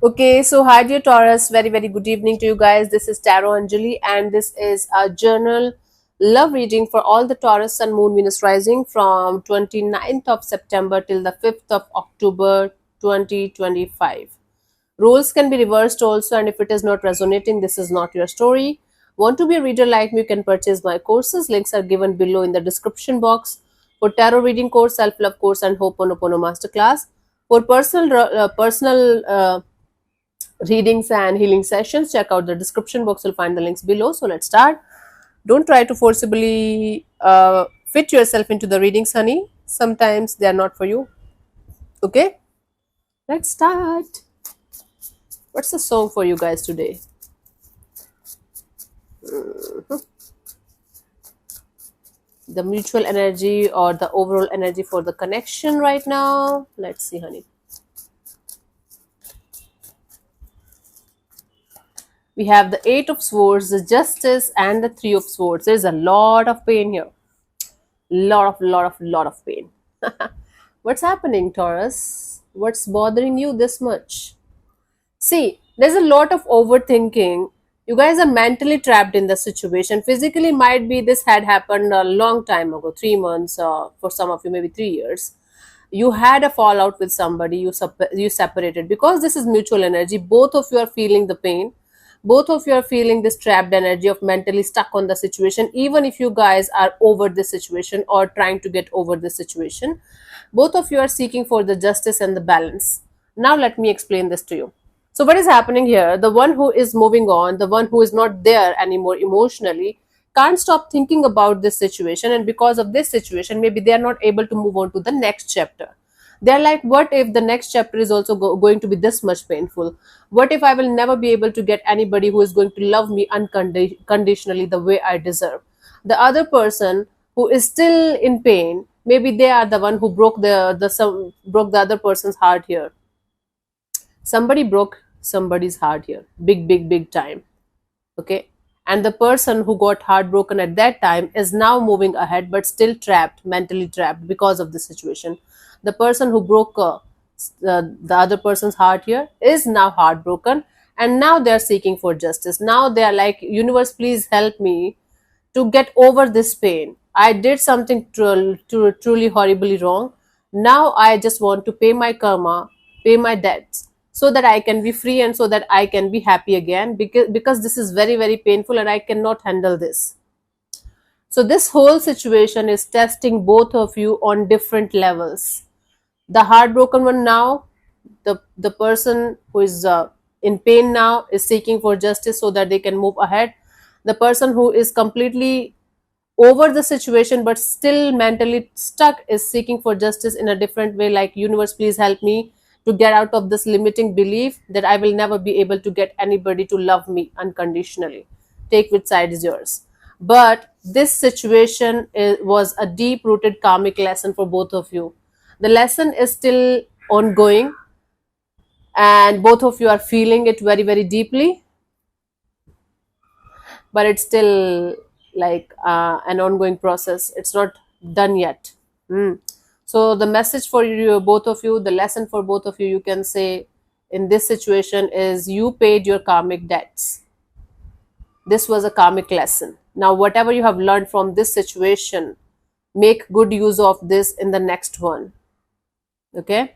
Okay, so hi dear Taurus, very very good evening to you guys. This is Tarot Anjali, and this is a journal love reading for all the Taurus Sun Moon Venus rising from 29th of September till the 5th of October 2025. Roles can be reversed also, and if it is not resonating, this is not your story. Want to be a reader like me? You can purchase my courses. Links are given below in the description box for tarot reading course, self love course, and Ho'oponopono masterclass. For personal readings and healing sessions, check out the description box. You'll find the links below. So let's start. Don't try to forcibly fit yourself into the readings, honey. Sometimes they are not for you. Okay, let's start. What's the song for you guys today? The mutual energy or the overall energy for the connection right now? Let's see, honey. We have the Eight of Swords, the Justice, and the Three of Swords. There's a lot of pain here. Lot of pain. What's happening, Taurus? What's bothering you this much? See, there's a lot of overthinking. You guys are mentally trapped in the situation. Physically, might be this had happened a long time ago, 3 months, for some of you, maybe 3 years. You had a fallout with somebody, you separated because this is mutual energy. Both of you are feeling the pain. Both of you are feeling this trapped energy of mentally stuck on the situation, even if you guys are over this situation or trying to get over this situation. Both of you are seeking for the justice and the balance. Now, let me explain this to you. So, what is happening here? The one who is moving on, the one who is not there anymore emotionally, can't stop thinking about this situation. And because of this situation, maybe they are not able to move on to the next chapter. They're like, what if the next chapter is also going to be this much painful? What if I will never be able to get anybody who is going to love me unconditionally the way I deserve? The other person who is still in pain, maybe they are the one who broke the other person's heart here. Somebody broke somebody's heart here, big time. Okay, and the person who got heartbroken at that time is now moving ahead but still trapped, mentally trapped because of the situation. The person who broke the other person's heart here is now heartbroken, and now they are seeking for justice. Now they are like, universe, please help me to get over this pain. I did something truly horribly wrong. Now I just want to pay my karma, pay my debts, so that I can be free and so that I can be happy again, because this is very very painful and I cannot handle this. So this whole situation is testing both of you on different levels. The heartbroken one now, the person who is in pain now is seeking for justice so that they can move ahead. The person who is completely over the situation but still mentally stuck is seeking for justice in a different way, like, universe, please help me to get out of this limiting belief that I will never be able to get anybody to love me unconditionally. Take which side is yours. But this situation was a deep rooted karmic lesson for both of you. The lesson is still ongoing, and both of you are feeling it very very deeply, but it's still like an ongoing process. It's not done yet. Mm. So the message for you, both of you, the lesson for both of you can say in this situation is, you paid your karmic debts. This was a karmic lesson. Now whatever you have learned from this situation, make good use of this in the next one. Okay,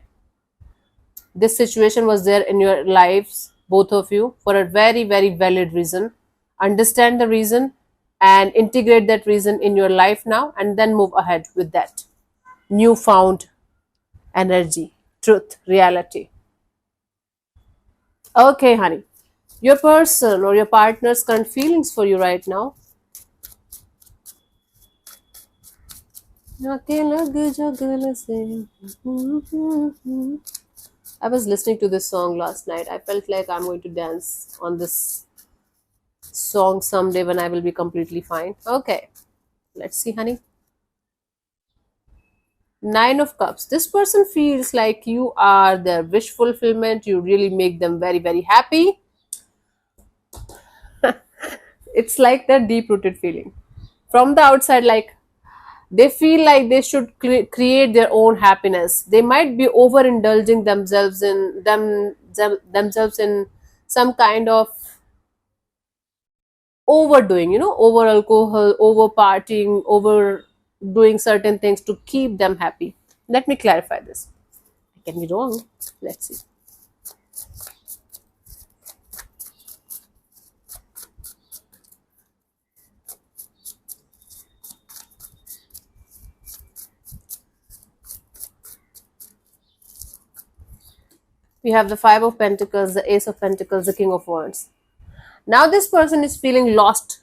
this situation was there in your lives, both of you, for a very very valid reason. Understand the reason and integrate that reason in your life now, and then move ahead with that newfound energy, truth, reality. Okay, honey, your person or your partner's current feelings for you right now. I was listening to this song last night. I felt like I'm going to dance on this song someday when I will be completely fine. Okay, let's see, honey. Nine of Cups. This person feels like you are their wish fulfillment. You really make them very, very happy. It's like that deep rooted feeling. From the outside, like, they feel like they should create their own happiness. They might be overindulging themselves in themselves in some kind of overdoing, over alcohol, over partying, over doing certain things to keep them happy. Let me clarify this. I can be wrong. Let's see. We have the Five of Pentacles, the Ace of Pentacles, the King of Wands. Now this person is feeling lost,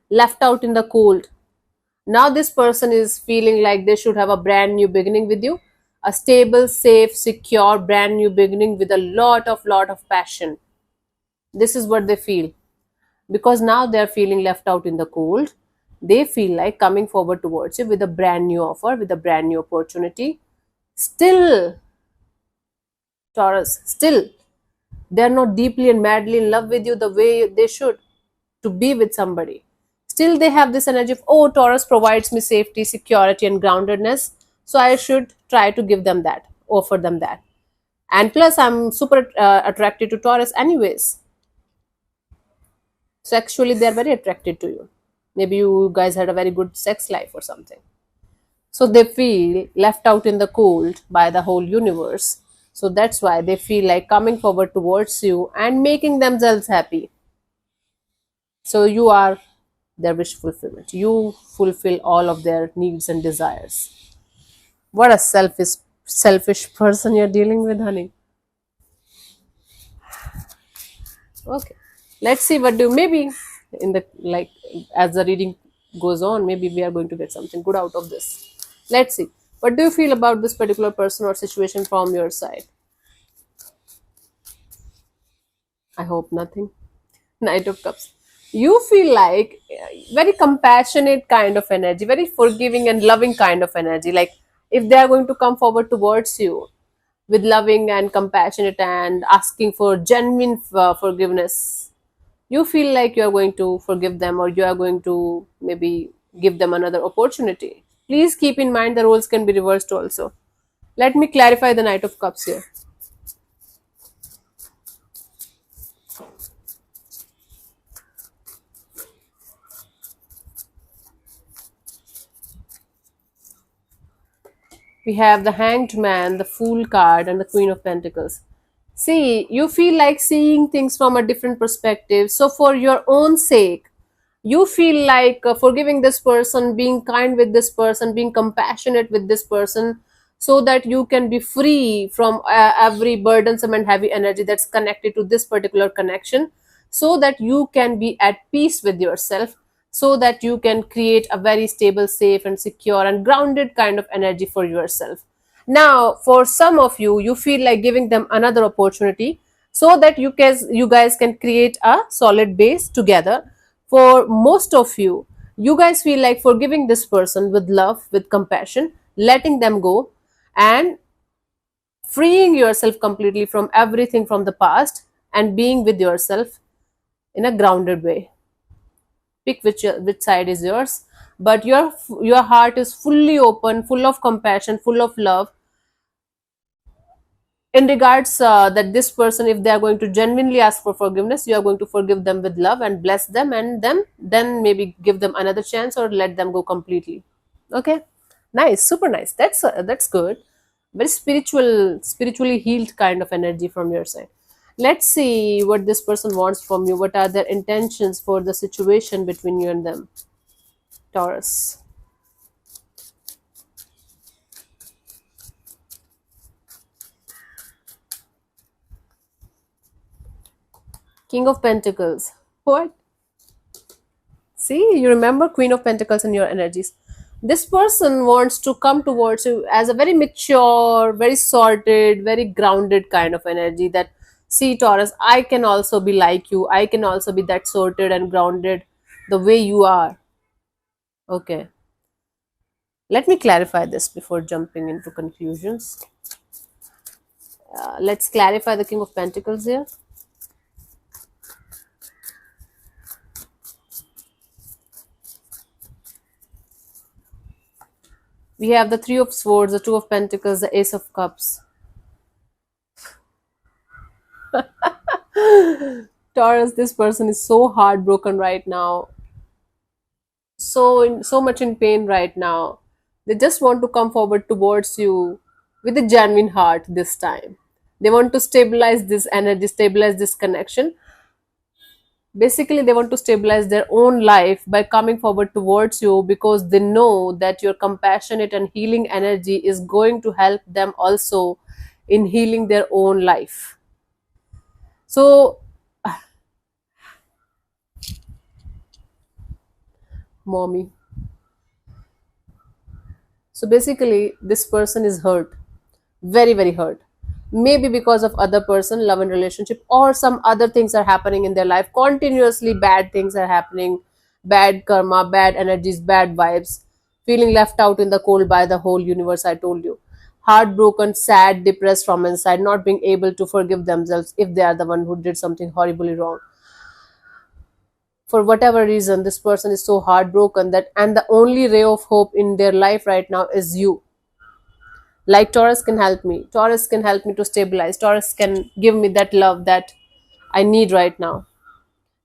left out in the cold. Now this person is feeling like they should have a brand new beginning with you, a stable, safe, secure, brand new beginning with a lot of passion. This is what they feel, because now they're feeling left out in the cold. They feel like coming forward towards you with a brand new offer, with a brand new opportunity. Still, Taurus, still, they're not deeply and madly in love with you the way they should to be with somebody. Still, they have this energy of, oh, Taurus provides me safety, security, and groundedness. So I should try to give them that, offer them that. And plus, I'm super attracted to Taurus, anyways. Sexually, they're very attracted to you. Maybe you guys had a very good sex life or something. So they feel left out in the cold by the whole universe. So that's why they feel like coming forward towards you and making themselves happy. So you are their wish fulfillment. You fulfill all of their needs and desires. What a selfish person you're dealing with, honey. Okay. Let's see what do maybe in the like as the reading goes on, maybe we are going to get something good out of this. Let's see. What do you feel about this particular person or situation from your side? I hope nothing. Knight of Cups. You feel like very compassionate kind of energy, very forgiving and loving kind of energy. Like if they are going to come forward towards you with loving and compassionate and asking for genuine forgiveness, you feel like you are going to forgive them, or you are going to maybe give them another opportunity. Please keep in mind the roles can be reversed also. Let me clarify the Knight of Cups here. We have the Hanged Man, the Fool card, and the Queen of Pentacles. See, you feel like seeing things from a different perspective. So, for your own sake, you feel like forgiving this person, being kind with this person, being compassionate with this person, so that you can be free from every burdensome and heavy energy that's connected to this particular connection, so that you can be at peace with yourself, so that you can create a very stable, safe, and secure and grounded kind of energy for yourself. Now, for some of you, you feel like giving them another opportunity so that you guys can create a solid base together. For most of you, you guys feel like forgiving this person with love, with compassion, letting them go, and freeing yourself completely from everything from the past and being with yourself in a grounded way. Pick which side is yours, but your heart is fully open, full of compassion, full of love, in regards that this person, if they are going to genuinely ask for forgiveness, you are going to forgive them with love and bless them, and them then maybe give them another chance or let them go completely. Okay, nice, super nice. That's good. Very spiritually healed kind of energy from your side. Let's see what this person wants from you. What are their intentions for the situation between you and them, Taurus? King of Pentacles. What? See, you remember Queen of Pentacles in your energies. This person wants to come towards you as a very mature, very sorted, very grounded kind of energy. That, see, Taurus, I can also be like you. I can also be that sorted and grounded the way you are. Okay. Let me clarify this before jumping into conclusions. Let's clarify the King of Pentacles here. We have the Three of Swords, the Two of Pentacles, the Ace of Cups. Taurus, this person is so heartbroken right now, so much in pain right now. They just want to come forward towards you with a genuine heart this time. They want to stabilize this energy, stabilize this connection. Basically, they want to stabilize their own life by coming forward towards you, because they know that your compassionate and healing energy is going to help them also in healing their own life. So, mommy. So basically, this person is hurt, very, very hurt. Maybe because of other person, love and relationship, or some other things are happening in their life. Continuously bad things are happening, bad karma, bad energies, bad vibes, feeling left out in the cold by the whole universe, I told you. Heartbroken, sad, depressed from inside, not being able to forgive themselves if they are the one who did something horribly wrong. For whatever reason, this person is so heartbroken that, and the only ray of hope in their life right now is you. Like Taurus can help me. Taurus can help me to stabilize. Taurus can give me that love that I need right now.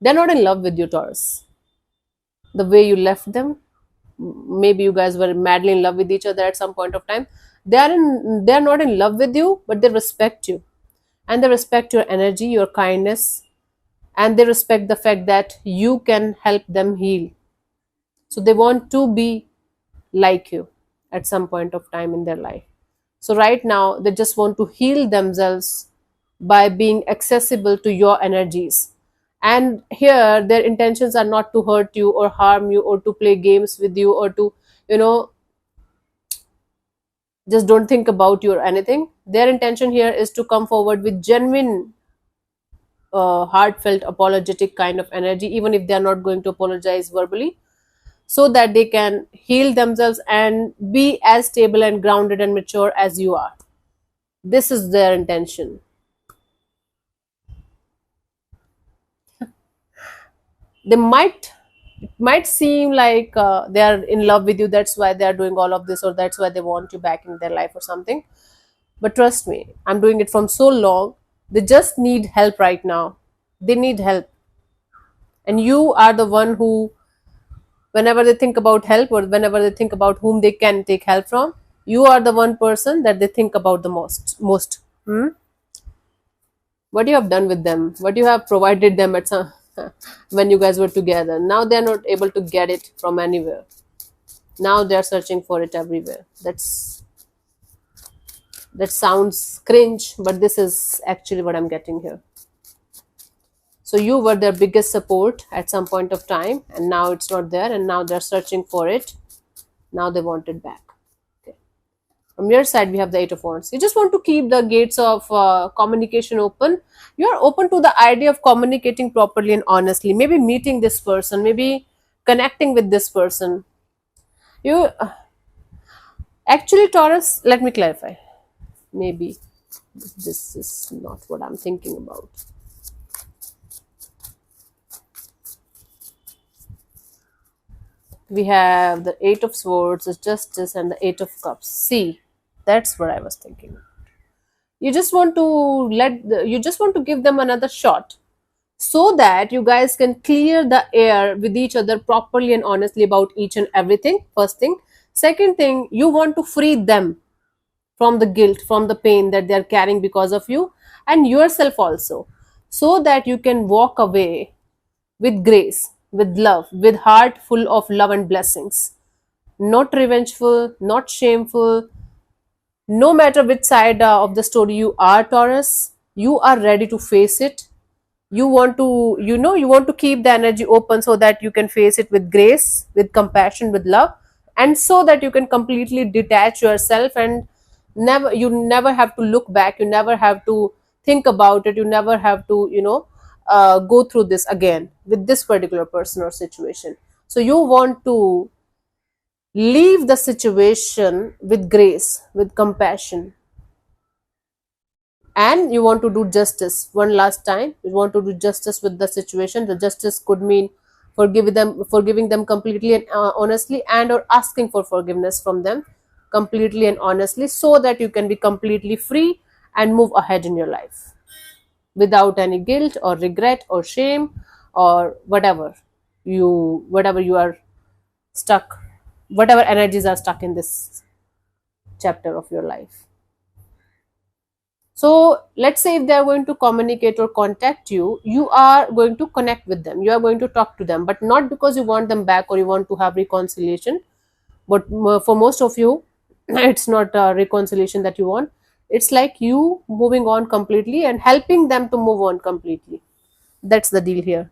They're not in love with you, Taurus. The way you left them, maybe you guys were madly in love with each other at some point of time. They're not in love with you, but they respect you. And they respect your energy, your kindness, and they respect the fact that you can help them heal. So they want to be like you at some point of time in their life. So right now, they just want to heal themselves by being accessible to your energies. And here, their intentions are not to hurt you or harm you or to play games with you or to, you know, just don't think about you or anything. Their intention here is to come forward with genuine, heartfelt, apologetic kind of energy, even if they are not going to apologize verbally, so that they can heal themselves and be as stable and grounded and mature as you are. This is their intention. They might seem like they are in love with you, that's why they are doing all of this, or that's why they want you back in their life or something. But trust me, I'm doing it from so long. They just need help right now. They need help, and you are the one who, whenever they think about help or whenever they think about whom they can take help from, you are the one person that they think about the most. Hmm? What you have done with them, what you have provided them at some when you guys were together. Now they are not able to get it from anywhere. Now they are searching for it everywhere. That sounds cringe, but this is actually what I'm getting here. So you were their biggest support at some point of time, and now it's not there, and now they're searching for it. Now they want it back. Okay. From your side, we have the Eight of Wands. You just want to keep the gates of communication open. You are open to the idea of communicating properly and honestly. Maybe meeting this person, maybe connecting with this person. You actually, Taurus, let me clarify. Maybe this is not what I'm thinking about. We have the Eight of Swords, the Justice, and the Eight of Cups. See, that's what I was thinking. You just want to you just want to give them another shot, so that you guys can clear the air with each other properly and honestly about each and everything. First thing. Second thing, you want to free them from the guilt, from the pain that they are carrying because of you, and yourself also, so that you can walk away with grace, with love, with heart full of love and blessings. Not revengeful, not shameful. No matter which side of the story you are, Taurus, you are ready to face it. You want to, you want to keep the energy open so that you can face it with grace, with compassion, with love, and so that you can completely detach yourself, and you never have to look back, you never have to think about it, you never have to, go through this again with this particular person or situation. So you want to leave the situation with grace, with compassion, and you want to do justice one last time. You want to do justice with the situation. The justice could mean forgiving them completely and honestly, and or asking for forgiveness from them completely and honestly, so that you can be completely free and move ahead in your life. without any guilt or regret or shame or whatever you are stuck, whatever energies are stuck in this chapter of your life. So let's say if they are going to communicate or contact you, you are going to connect with them, you are going to talk to them, but not because you want them back or you want to have reconciliation. But for most of you, it's not a reconciliation that you want. It's like you moving on completely and helping them to move on completely. That's the deal here.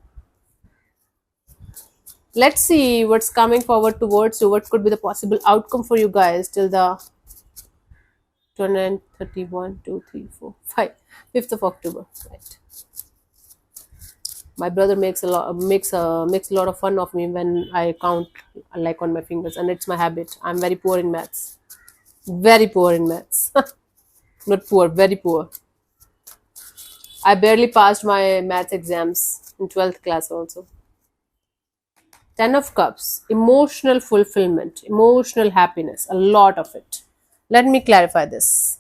Let's see what's coming forward towards you. What could be the possible outcome for you guys till the 29, 31, 2, 3, 4, 5, 5th of October. Right. My brother makes a lot of fun of me when I count like on my fingers, and it's my habit. I'm very poor in maths. Very poor in maths. Not poor, very poor. I barely passed my maths exams in 12th class also. 10 of Cups, emotional fulfillment, emotional happiness, a lot of it. Let me clarify this.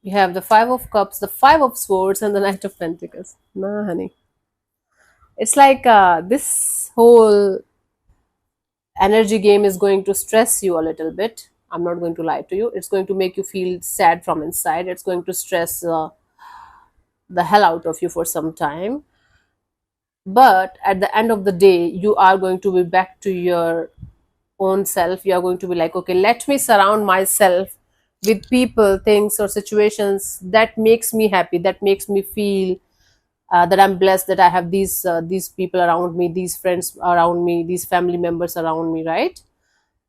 You have the Five of Cups, the Five of Swords, and the Knight of Pentacles. Nah, honey. It's like this whole energy game is going to stress you a little bit. I'm not going to lie to you. It's going to make you feel sad from inside. It's going to stress the hell out of you for some time. But at the end of the day, you are going to be back to your own self. You are going to be like, okay, let me surround myself with people, things, or situations that makes me happy, that makes me feel that I'm blessed, that I have these people around me, these friends around me, these family members around me, right?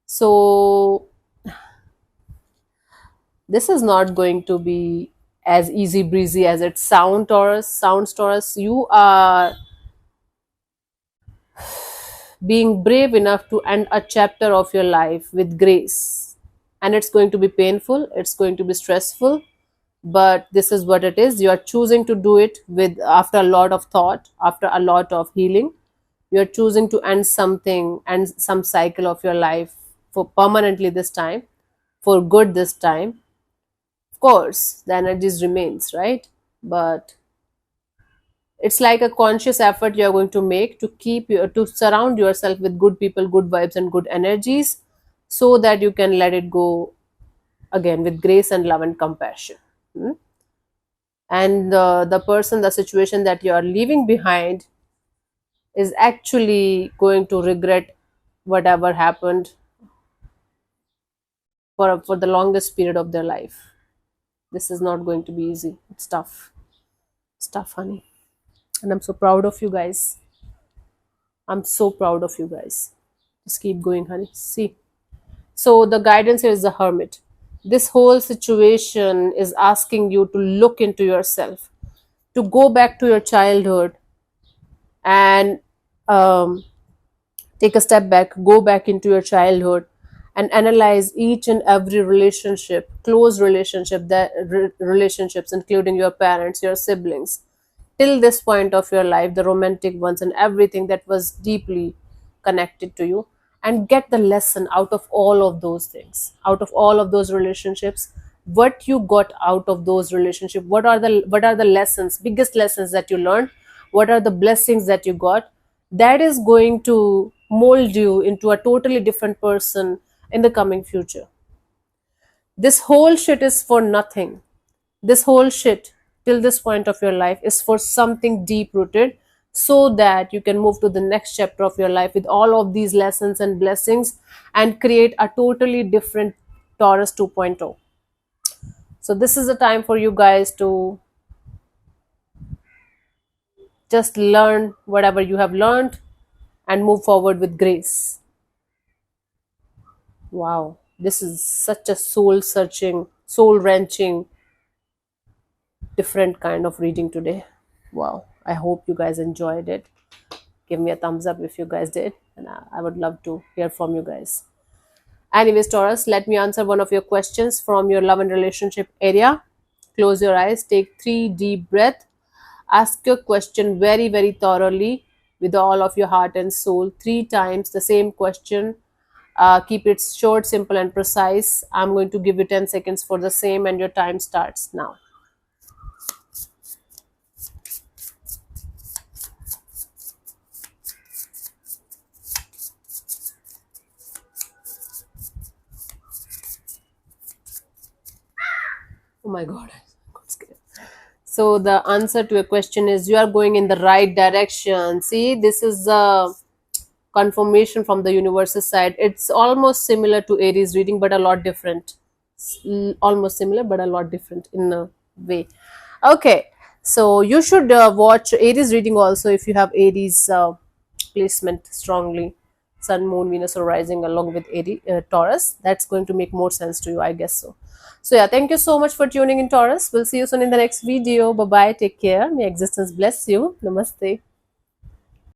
So this is not going to be as easy breezy as it sounds, Taurus. You are being brave enough to end a chapter of your life with grace, and it's going to be painful, it's going to be stressful, but this is what it is. You are choosing to do it with after a lot of thought, after a lot of healing. You are choosing to end something and some cycle of your life for permanently this time, for good this time. Of course the energies remains, right? But it's like a conscious effort you are going to make to to surround yourself with good people, good vibes, and good energies, so that you can let it go again with grace and love and compassion. Hmm? And the person, the situation that you are leaving behind is actually going to regret whatever happened for the longest period of their life. This is not going to be easy. It's tough. It's tough, honey. And I'm so proud of you guys. I'm so proud of you guys. Just keep going, honey. See. So the guidance here is the Hermit. This whole situation is asking you to look into yourself, to go back to your childhood and um, take a step back, go back into your childhood and analyze each and every relationship, close relationship, relationships, including your parents, your siblings, till this point of your life, the romantic ones and everything that was deeply connected to you, and get the lesson out of all of those things, out of all of those relationships. What you got out of those relationships, what are the lessons, biggest lessons that you learned, what are the blessings that you got, that is going to mold you into a totally different person in the coming future. This whole shit is for nothing. This whole shit till this point of your life is for something deep rooted, so that you can move to the next chapter of your life with all of these lessons and blessings and create a totally different Taurus 2.0. So this is the time for you guys to just learn whatever you have learned and move forward with grace. Wow, this is such a soul searching, soul wrenching, different kind of reading today. Wow, I hope you guys enjoyed it. Give me a thumbs up if you guys did, and I would love to hear from you guys. Anyways, Taurus, let me answer one of your questions from your love and relationship area. Close your eyes, take 3 deep breaths, ask your question very, very thoroughly, with all of your heart and soul. Three times the same question. Keep it short, simple, and precise. I'm going to give you 10 seconds for the same, and your time starts now. Oh my god, I got scared. So the answer to your question is you are going in the right direction. See, this is a confirmation from the universe's side. It's almost similar to Aries reading, but a lot different. Almost similar, but a lot different in a way. Okay, so you should watch Aries reading also if you have Aries placement strongly. Sun, Moon, Venus, or Rising along with Aries, Taurus. That's going to make more sense to you, I guess so. So yeah, thank you so much for tuning in, Taurus. We'll see you soon in the next video. Bye bye. Take care. May existence bless you. Namaste.